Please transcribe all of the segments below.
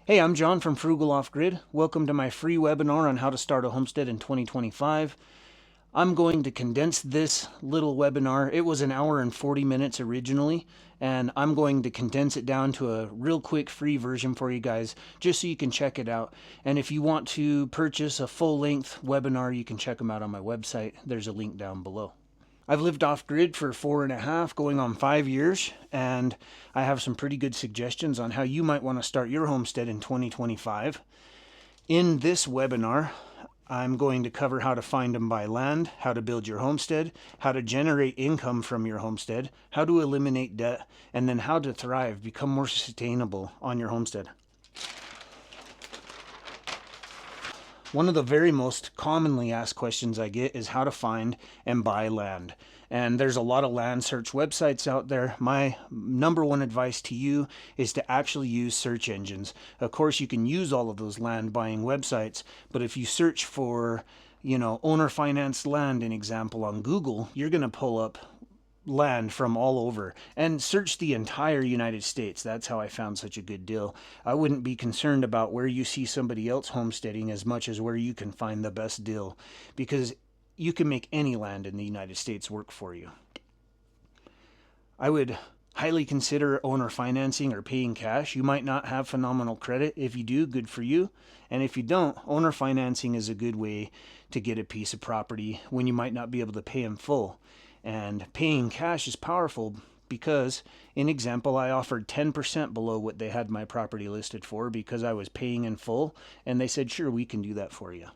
Hey, I'm John from Frugal Off Grid. Welcome to my free webinar on how to start a homestead in 2025. I'm going to condense this little webinar. It was an hour and 40 minutes originally, and I'm going to condense it down to a real quick free version for you guys, just so you can check it out. And if you want to purchase a full-length webinar, you can check them out on my website. There's a link down below. I've lived off grid for 4.5, going on 5 years, and I have some pretty good suggestions on how you might want to start your homestead in 2025. In this webinar, I'm going to cover how to find and buy land, how to build your homestead, how to generate income from your homestead, how to eliminate debt, and then how to thrive, become more sustainable on your homestead. One of the very most commonly asked questions I get is how to find and buy land. And there's a lot of land search websites out there. My number one advice to you is to actually use search engines. Of course, you can use all of those land buying websites, but if you search for, owner financed land, an example on Google, you're going to pull up land from all over and search the entire United States. That's how I found such a good deal. I wouldn't be concerned about where you see somebody else homesteading as much as where you can find the best deal, because you can make any land in the United States work for you. I would highly consider owner financing or paying cash. You might not have phenomenal credit. If you do, good for you. And if you don't, owner financing is a good way to get a piece of property when you might not be able to pay in full. And paying cash is powerful because, in example, I offered 10% below what they had my property listed for because I was paying in full, and they said, sure, we can do that for you.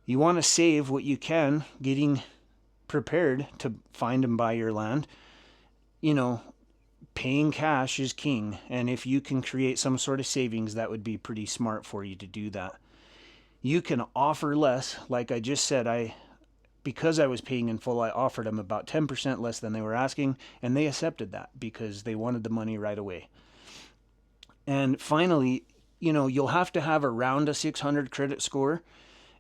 You want to save what you can, getting prepared to find and buy your land. Paying cash is king, and if you can create some sort of savings, that would be pretty smart for you to do that. You can offer less, like I just said. Because I was paying in full, I offered them about 10% less than they were asking, and they accepted that because they wanted the money right away. And finally, you'll have to have around a 600 credit score,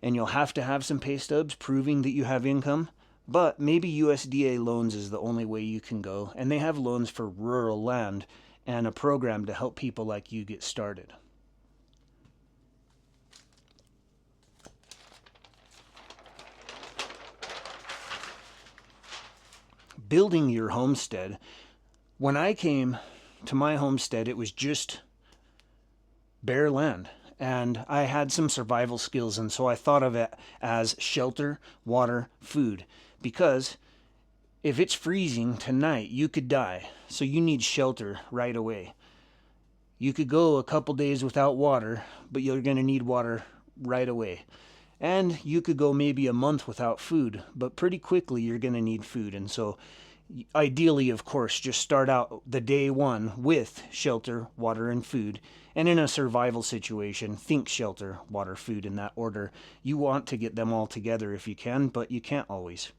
and you'll have to have some pay stubs proving that you have income, but maybe USDA loans is the only way you can go, and they have loans for rural land and a program to help people like you get started. Building your homestead. When I came to my homestead, it was just bare land, and I had some survival skills, and so I thought of it as shelter, water, food, because if it's freezing tonight, you could die, so you need shelter right away. You could go a couple days without water, but you're going to need water right away. And you could go maybe a month without food, but pretty quickly you're going to need food. And so ideally, of course, just start out the day one with shelter, water, and food. And in a survival situation, think shelter, water, food in that order. You want to get them all together if you can, but you can't always.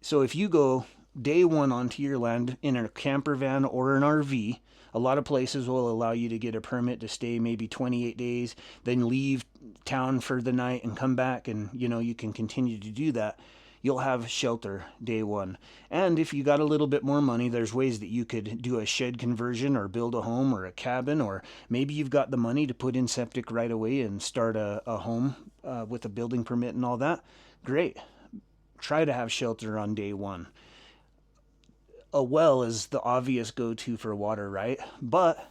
So if you go day one onto your land in a camper van or an RV, a lot of places will allow you to get a permit to stay maybe 28 days, then leave town for the night and come back, and you can continue to do that. You'll have shelter day one. And if you got a little bit more money, there's ways that you could do a shed conversion or build a home or a cabin, or maybe you've got the money to put in septic right away and start a home with a building permit and all that. Great. Try to have shelter on day one. A well is the obvious go-to for water, right? But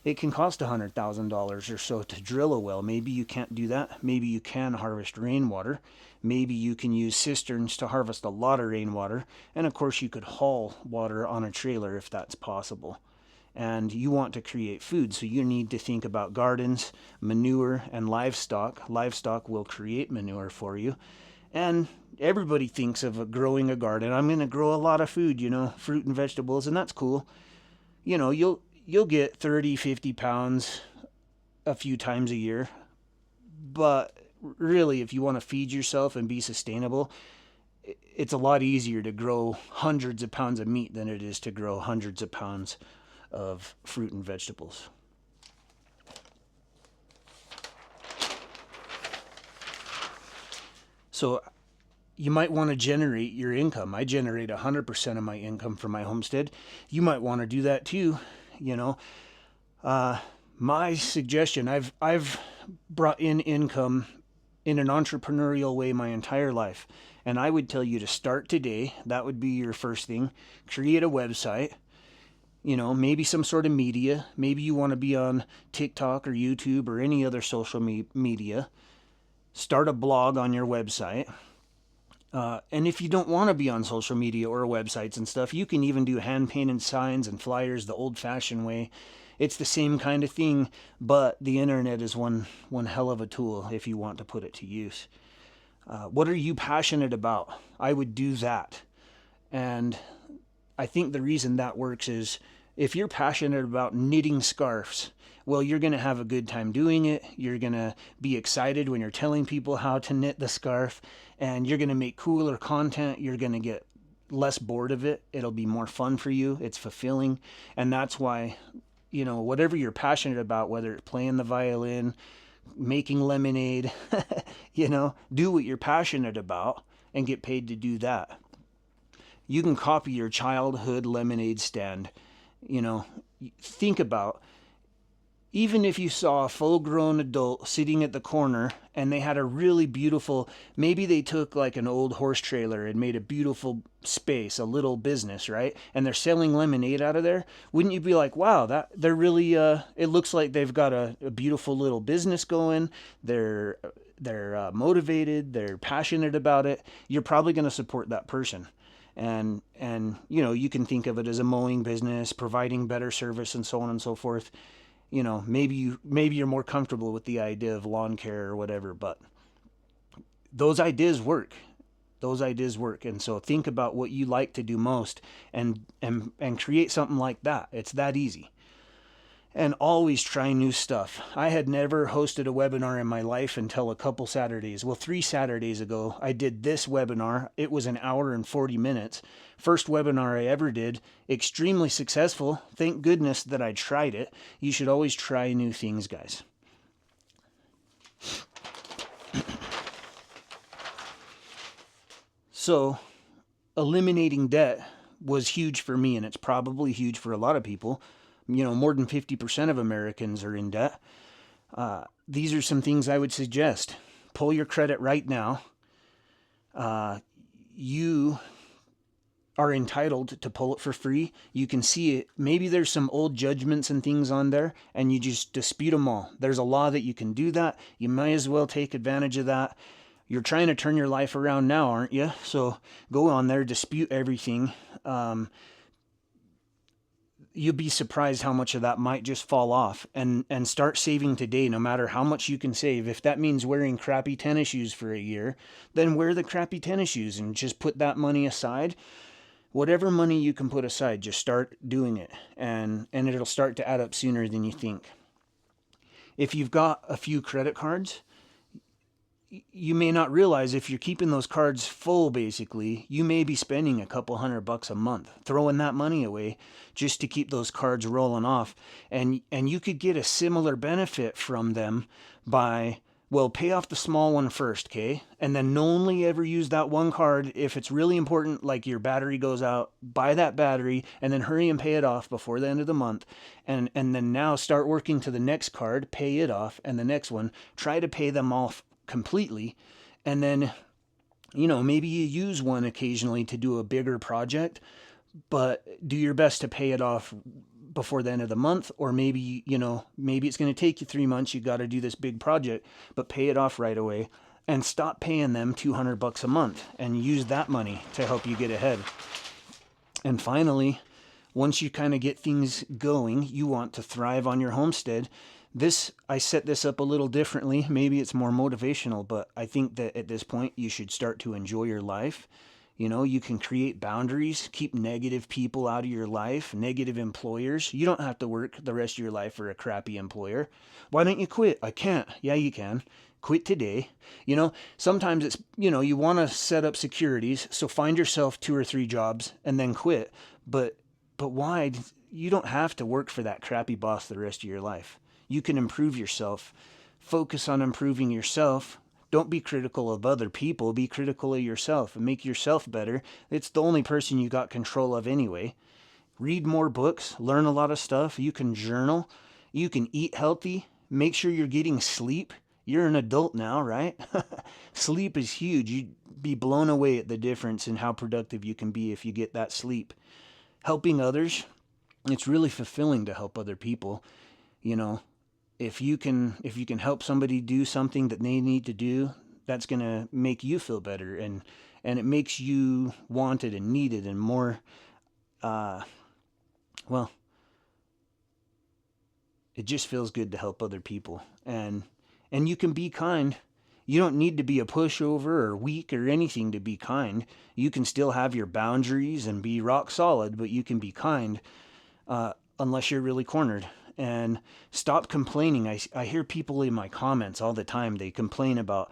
it can cost $100,000 or so to drill a well. Maybe you can't do that. Maybe you can harvest rainwater. Maybe you can use cisterns to harvest a lot of rainwater. And of course, you could haul water on a trailer if that's possible. And you want to create food, so you need to think about gardens, manure, and livestock. Livestock will create manure for you. And everybody thinks of growing a garden. I'm going to grow a lot of food, fruit and vegetables, and that's cool. You'll get 30, 50 pounds a few times a year. But really, if you want to feed yourself and be sustainable, it's a lot easier to grow hundreds of pounds of meat than it is to grow hundreds of pounds of fruit and vegetables. So you might want to generate your income. I generate 100% of my income from my homestead. You might want to do that too. My suggestion, I've brought in income in an entrepreneurial way my entire life. And I would tell you to start today. That would be your first thing. Create a website, maybe some sort of media. Maybe you want to be on TikTok or YouTube or any other social media. Start a blog on your website. And if you don't want to be on social media or websites and stuff, you can even do hand painted signs and flyers the old fashioned way. It's the same kind of thing, but the internet is one hell of a tool if you want to put it to use. What are you passionate about? I would do that. And I think the reason that works is if you're passionate about knitting scarves, well, you're going to have a good time doing it. You're going to be excited when you're telling people how to knit the scarf, and you're going to make cooler content. You're going to get less bored of it. It'll be more fun for you. It's fulfilling. And that's why, whatever you're passionate about, whether it's playing the violin, making lemonade, do what you're passionate about and get paid to do that. You can copy your childhood lemonade stand. Think about, even if you saw a full-grown adult sitting at the corner and they had a really beautiful, maybe they took like an old horse trailer and made a beautiful space, a little business, right? And they're selling lemonade out of there. Wouldn't you be like, wow, that they're really, it looks like they've got a beautiful little business going. They're motivated. They're passionate about it. You're probably going to support that person. And you can think of it as a mowing business, providing better service and so on and so forth. Maybe you're more comfortable with the idea of lawn care or whatever, but those ideas work. And so think about what you like to do most and create something like that. It's that easy. And always try new stuff. I had never hosted a webinar in my life until a couple Saturdays. Well, 3 Saturdays ago, I did this webinar. It was an hour and 40 minutes. First webinar I ever did. Extremely successful. Thank goodness that I tried it. You should always try new things, guys. So, eliminating debt was huge for me, and it's probably huge for a lot of people. More than 50% of Americans are in debt. These are some things I would suggest. Pull your credit right now. You are entitled to pull it for free. You can see it. Maybe there's some old judgments and things on there, and you just dispute them all. There's a law that you can do that. You might as well take advantage of that. You're trying to turn your life around now, aren't you? So go on there, dispute everything. You'll be surprised how much of that might just fall off, and start saving today, no matter how much you can save. If that means wearing crappy tennis shoes for a year, then wear the crappy tennis shoes and just put that money aside. Whatever money you can put aside, just start doing it, and it'll start to add up sooner than you think. If you've got a few credit cards, you may not realize if you're keeping those cards full, basically, you may be spending a couple $100 a month, throwing that money away just to keep those cards rolling off. And you could get a similar benefit from them by, well, pay off the small one first, okay? And then only ever use that one card if it's really important, like your battery goes out, buy that battery, and then hurry and pay it off before the end of the month. And then now start working to the next card, pay it off, and the next one, try to pay them off completely. And then, maybe you use one occasionally to do a bigger project, but do your best to pay it off before the end of the month. Or maybe it's going to take you 3 months. You got to do this big project, but pay it off right away and stop paying them $200 a month and use that money to help you get ahead. And finally, once you kind of get things going, you want to thrive on your homestead. I set this up a little differently. Maybe it's more motivational, but I think that at this point you should start to enjoy your life. You can create boundaries, keep negative people out of your life, negative employers. You don't have to work the rest of your life for a crappy employer. Why don't you quit? I can't. Yeah, you can. Quit today. Sometimes it's, you want to set up securities, so find yourself 2 or 3 jobs and then quit. But why? You don't have to work for that crappy boss the rest of your life. You can improve yourself. Focus on improving yourself. Don't be critical of other people. Be critical of yourself and make yourself better. It's the only person you got control of anyway. Read more books. Learn a lot of stuff. You can journal. You can eat healthy. Make sure you're getting sleep. You're an adult now, right? Sleep is huge. You'd be blown away at the difference in how productive you can be if you get that sleep. Helping others, it's really fulfilling to help other people. You know, if you can help somebody do something that they need to do, that's going to make you feel better, and it makes you wanted and needed and more well, it just feels good to help other people. And you can be kind. You don't need to be a pushover or weak or anything to be kind. You can still have your boundaries and be rock solid, but you can be kind, unless you're really cornered. And stop complaining. I hear people in my comments all the time. They complain about,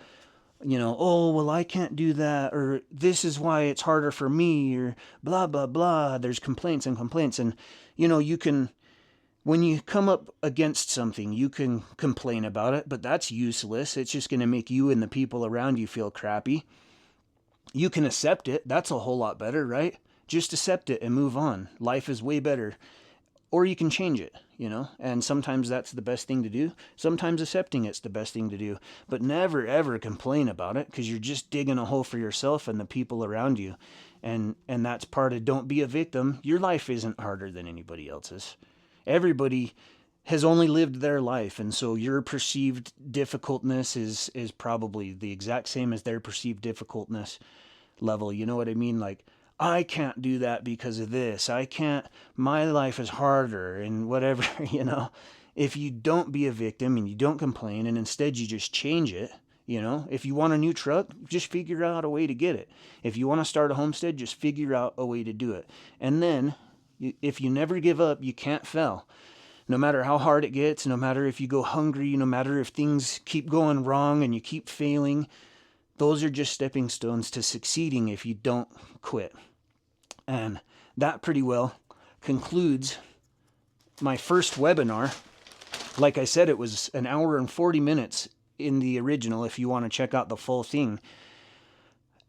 oh, well, I can't do that, or this is why it's harder for me, or blah, blah, blah. There's complaints and complaints. And, you can, when you come up against something, you can complain about it, but that's useless. It's just going to make you and the people around you feel crappy. You can accept it. That's a whole lot better, right? Just accept it and move on. Life is way better. Or you can change it, and sometimes that's the best thing to do. Sometimes accepting it's the best thing to do. But never, ever complain about it, because you're just digging a hole for yourself and the people around you. And that's part of don't be a victim. Your life isn't harder than anybody else's. Everybody has only lived their life, and so your perceived difficultness is probably the exact same as their perceived difficultness level. You know what I mean? Like, I can't do that because of this. I can't, my life is harder and whatever, If you don't be a victim and you don't complain, and instead you just change it, if you want a new truck, just figure out a way to get it. If you want to start a homestead, just figure out a way to do it. And then, if you never give up, you can't fail. No matter how hard it gets, no matter if you go hungry, no matter if things keep going wrong and you keep failing, those are just stepping stones to succeeding if you don't quit. And that pretty well concludes my first webinar. Like I said, it was an hour and 40 minutes in the original if you want to check out the full thing.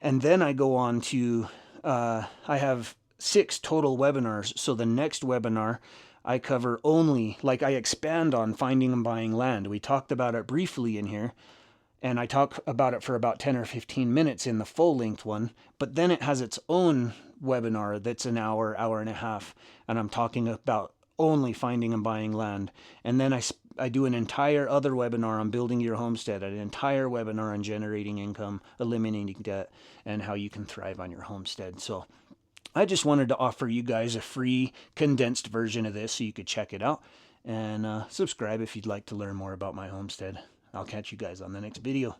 And then I go on to, I have 6 total webinars. So the next webinar, I cover only, I expand on finding and buying land. We talked about it briefly in here. And I talk about it for about 10 or 15 minutes in the full-length one, but then it has its own webinar that's an hour, hour and a half, and I'm talking about only finding and buying land. And then I do an entire other webinar on building your homestead, an entire webinar on generating income, eliminating debt, and how you can thrive on your homestead. So I just wanted to offer you guys a free condensed version of this so you could check it out, and subscribe if you'd like to learn more about my homestead. I'll catch you guys on the next video.